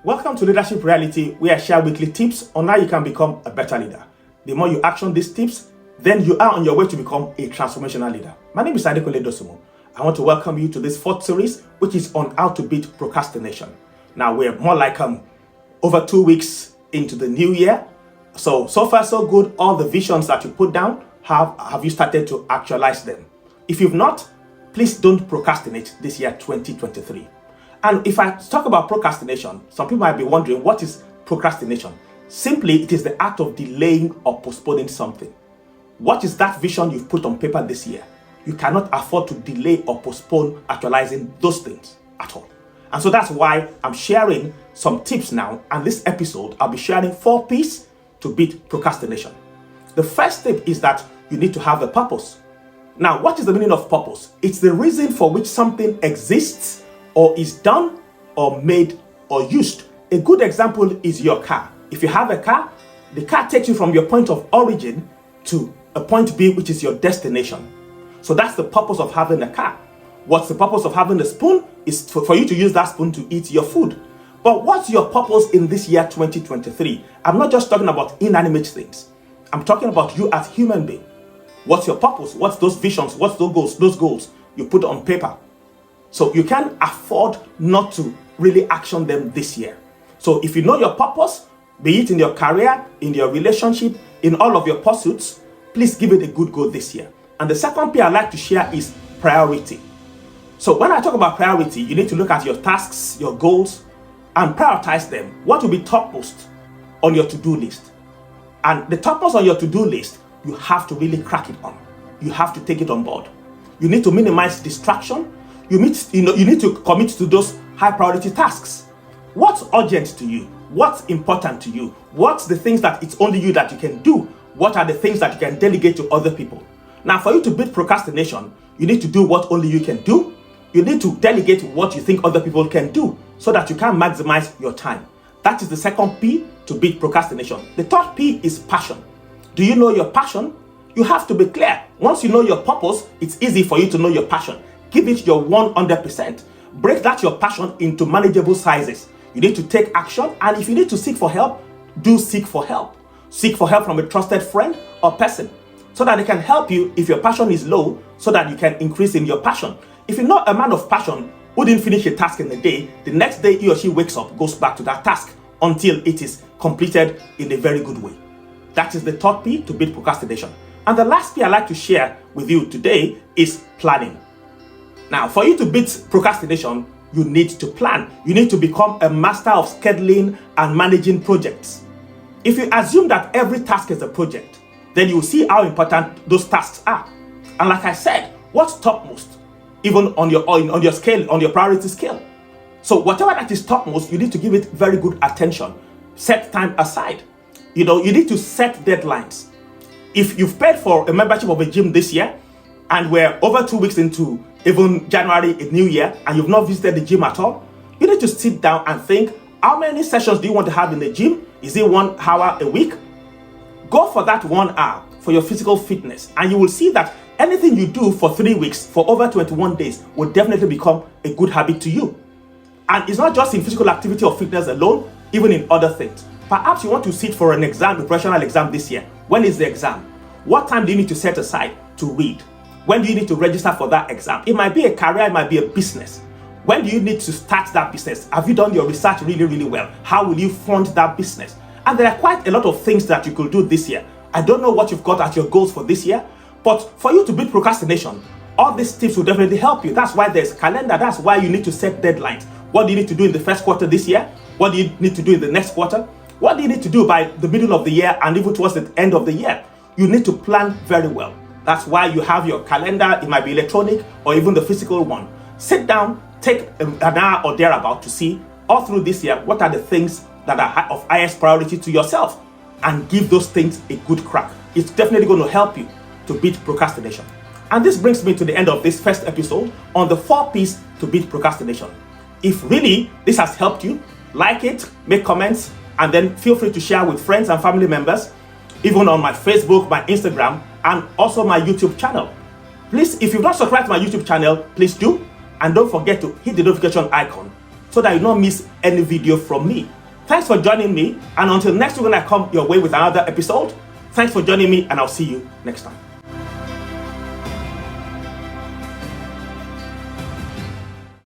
Welcome to Leadership Reality, where I share weekly tips on how you can become a better leader. The more you action these tips, then you are on your way to become a transformational leader. My name is Adekunle Dosumo. I want to welcome you to this fourth series, which is on how to beat procrastination. Now, we're more like over 2 weeks into the new year. So far, so good. All the visions that you put down, have you started to actualize them? If you've not, please don't procrastinate this year, 2023. And if I talk about procrastination, some people might be wondering, what is procrastination? Simply, it is the act of delaying or postponing something. What is that vision you've put on paper this year? You cannot afford to delay or postpone actualizing those things at all. And so that's why I'm sharing some tips now. And this episode, I'll be sharing 4 P's to beat procrastination. The first tip is that you need to have a purpose. Now, what is the meaning of purpose? It's the reason for which something exists or is done or made or used. A good example is your car. If you have a car, the car takes you from your point of origin to a point B, which is your destination. So that's the purpose of having a car. What's the purpose of having a spoon? Is for you to use that spoon to eat your food. But what's your purpose in this year 2023? I'm not just talking about inanimate things. I'm talking about you as human being. What's your purpose? What's those visions? What's those goals you put on paper? So you can't afford not to really action them this year. So if you know your purpose, be it in your career, in your relationship, in all of your pursuits, please give it a good go this year. And the second P I'd like to share is priority. So when I talk about priority, you need to look at your tasks, your goals, and prioritize them. What will be topmost on your to-do list? And the topmost on your to-do list, you have to really crack it on. You have to take it on board. You need to minimize distraction. You need to commit to those high priority tasks. What's urgent to you? What's important to you? What's the things that it's only you that you can do? What are the things that you can delegate to other people? Now, for you to beat procrastination, you need to do what only you can do. You need to delegate what you think other people can do so that you can maximize your time. That is the second P to beat procrastination. The third P is passion. Do you know your passion? You have to be clear. Once you know your purpose, it's easy for you to know your passion. Give it your 100%. Break that your passion into manageable sizes. You need to take action, and if you need to seek for help, do seek for help. Seek for help from a trusted friend or person so that they can help you if your passion is low, so that you can increase in your passion. If you're not a man of passion who didn't finish a task in a day, the next day he or she wakes up, goes back to that task until it is completed in a very good way. That is the third P to beat procrastination. And the last P I'd like to share with you today is planning. Now, for you to beat procrastination, you need to plan. You need to become a master of scheduling and managing projects. If you assume that every task is a project, then you will see how important those tasks are. And like I said, what's topmost, even on your scale, on your priority scale. So whatever that is topmost, you need to give it very good attention. Set time aside. You need to set deadlines. If you've paid for a membership of a gym this year, and we're over 2 weeks into even January, a new year, and you've not visited the gym at all, you need to sit down and think, how many sessions do you want to have in the gym? Is it 1 hour a week? Go for that 1 hour for your physical fitness, and you will see that anything you do for 3 weeks, for over 21 days, will definitely become a good habit to you. And it's not just in physical activity or fitness alone, even in other things. Perhaps you want to sit for an exam, a professional exam this year. When is the exam? What time do you need to set aside to read? When do you need to register for that exam? It might be a career, it might be a business. When do you need to start that business? Have you done your research really, really well? How will you fund that business? And there are quite a lot of things that you could do this year. I don't know what you've got as your goals for this year, but for you to beat procrastination, all these tips will definitely help you. That's why there's calendar. That's why you need to set deadlines. What do you need to do in the first quarter this year? What do you need to do in the next quarter? What do you need to do by the middle of the year and even towards the end of the year? You need to plan very well. That's why you have your calendar. It might be electronic or even the physical one. Sit down, take an hour or thereabout to see all through this year what are the things that are of highest priority to yourself, and give those things a good crack. It's definitely going to help you to beat procrastination. And this brings me to the end of this first episode on the 4 P's to beat procrastination. If really this has helped you, like it, make comments, and then feel free to share with friends and family members, even on my Facebook, my Instagram, and also my YouTube channel. Please, if you've not subscribed to my YouTube channel, please do. And don't forget to hit the notification icon so that you don't miss any video from me. Thanks for joining me, and until next week when I come your way with another episode, thanks for joining me, and I'll see you next time.